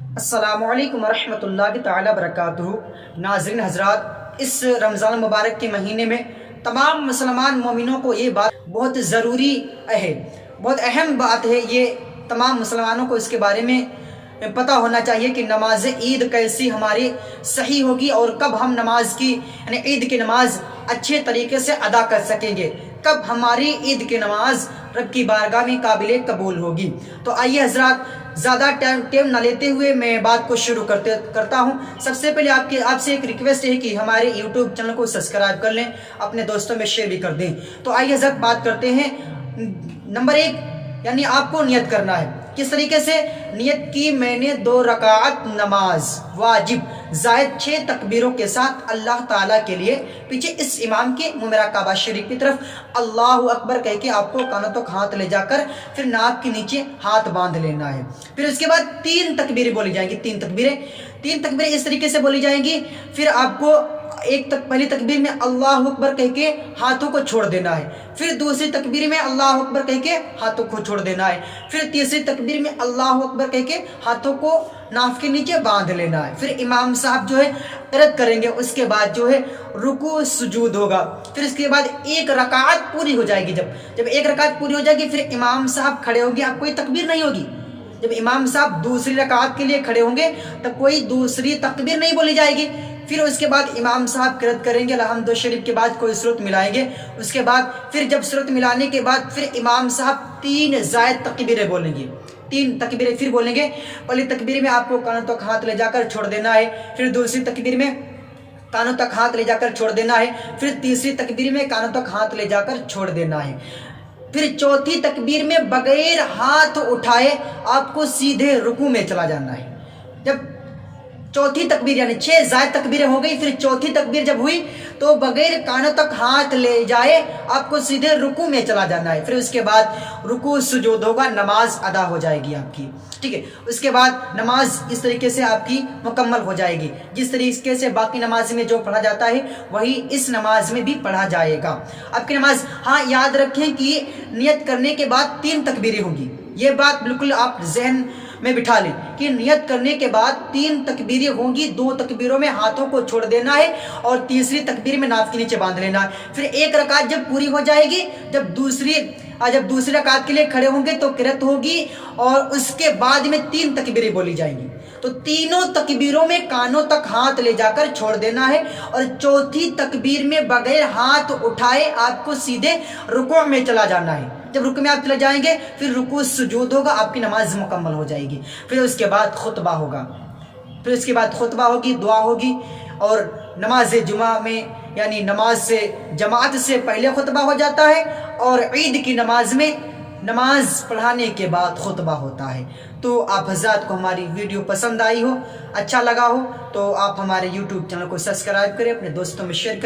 السلام علیکم ورحمۃ اللہ تعالی وبرکاتہ۔ ناظرین حضرات، اس رمضان المبارک کے مہینے میں تمام مسلمان مومنوں کو یہ بات بہت ضروری ہے، بہت اہم بات ہے، یہ تمام مسلمانوں کو اس کے بارے میں پتہ ہونا چاہیے کہ نماز عید کیسی ہماری صحیح ہوگی اور کب ہم نماز کی یعنی عید کی نماز اچھے طریقے سے ادا کر سکیں گے، کب ہماری عید کی نماز رب کی بارگاہ میں قابل قبول ہوگی۔ تو آئیے حضرات، زیادہ ٹائم نہ لیتے ہوئے میں بات کو شروع کرتا ہوں۔ سب سے پہلے آپ سے ایک ریکویسٹ ہے کہ ہمارے یوٹیوب چینل کو سبسکرائب کر لیں، اپنے دوستوں میں شیئر بھی کر دیں۔ تو آئیے حضرات بات کرتے ہیں۔ نمبر 1 یعنی آپ کو نیت کرنا ہے۔ کس طریقے سے نیت کی؟ میں نے 2 رکعت نماز واجب زائد 6 تکبیروں کے ساتھ اللہ تعالیٰ کے لیے پیچھے اس امام کے میرا کعبہ شریف کی طرف اللہ اکبر کہہ کے آپ کو کانوں تک ہاتھ لے جا کر پھر ناک کے نیچے ہاتھ باندھ لینا ہے۔ پھر اس کے بعد 3 تکبیریں بولی جائیں گی، 3 تکبیریں اس طریقے سے بولی جائیں گی۔ پھر آپ کو پہلی تکبیر میں اللہ اکبر کہہ کے ہاتھوں کو چھوڑ دینا ہے، پھر دوسری تکبیر میں اللہ اکبر کہہ کے ہاتھوں کو چھوڑ دینا ہے، پھر تیسری تکبیر میں اللہ اکبر کہہ کے ہاتھوں کو ناف کے نیچے باندھ لینا ہے۔ پھر امام صاحب جو ہے قرأت کریں گے، اس کے بعد جو ہے رکوع سجود ہوگا۔ پھر اس کے بعد 1 رکعت پوری ہو جائے گی۔ جب 1 رکعت پوری ہو جائے گی، پھر امام صاحب کھڑے ہوں گے، اب کوئی تکبیر نہیں ہوگی۔ جب امام صاحب دوسری رکعت کے لیے کھڑے ہوں گے تب کوئی دوسری تکبیر نہیں بولی جائے گی۔ پھر اس کے بعد امام صاحب قرأت کریں گے، الحمد شریف کے بعد کوئی سورت ملائیں گے۔ اس کے بعد پھر جب سورت ملانے کے بعد پھر امام صاحب 3 زائد تکبیریں بولیں گے، 3 تکبیریں پھر بولیں گے۔ پہلی تکبیر میں آپ کو کانوں تک ہاتھ لے جا کر چھوڑ دینا ہے، پھر دوسری تکبیر میں کانوں تک ہاتھ لے جا کر چھوڑ دینا ہے، پھر تیسری تکبیر میں کانوں تک ہاتھ لے جا کر چھوڑ دینا ہے، پھر چوتھی تکبیر میں بغیر ہاتھ اٹھائے آپ کو سیدھے رکوع میں چلا جانا ہے۔ جب چوتھی تکبیر یعنی 6 زائد تکبیریں ہو گئی، پھر چوتھی تکبیر جب ہوئی تو بغیر کانوں تک ہاتھ لے جائے آپ کو سیدھے رکوع میں چلا جانا ہے۔ پھر اس کے بعد رکوع سجود ہوگا، نماز ادا ہو جائے گی آپ کی، ٹھیک ہے۔ اس کے بعد نماز اس طریقے سے آپ کی مکمل ہو جائے گی، جس طریقے سے باقی نماز میں جو پڑھا جاتا ہے وہی اس نماز میں بھی پڑھا جائے گا آپ کی نماز۔ ہاں یاد رکھیں کہ نیت کرنے کے بعد 3 تکبیریں ہوں گی، یہ بات بالکل آپ ذہن میں بٹھا لیں کہ نیت کرنے کے بعد 3 تکبیریں ہوں گی، 2 تکبیروں میں ہاتھوں کو چھوڑ دینا ہے اور تیسری تکبیر میں ناف کے نیچے باندھ لینا ہے۔ پھر 1 رکعت جب پوری ہو جائے گی، جب دوسری رکعت کے لیے کھڑے ہوں گے تو قرأت ہوگی اور اس کے بعد میں 3 تکبیریں بولی جائیں گی۔ تو تینوں تکبیروں میں کانوں تک ہاتھ لے جا کر چھوڑ دینا ہے اور چوتھی تکبیر میں بغیر ہاتھ اٹھائے آپ کو سیدھے رکوع میں چلا جانا ہے۔ جب رکوع میں آپ چلے جائیں گے پھر رکوع سجود ہوگا، آپ کی نماز مکمل ہو جائے گی۔ پھر اس کے بعد خطبہ ہوگا، پھر اس کے بعد خطبہ ہوگی، دعا ہوگی، اور نماز جمعہ میں یعنی نماز سے جماعت سے پہلے خطبہ ہو جاتا ہے اور عید کی نماز میں نماز پڑھانے کے بعد خطبہ ہوتا ہے۔ تو آپ حضرات کو ہماری ویڈیو پسند آئی ہو، اچھا لگا ہو تو آپ ہمارے یوٹیوب چینل کو سبسکرائب کریں، اپنے دوستوں میں شیئر کریں۔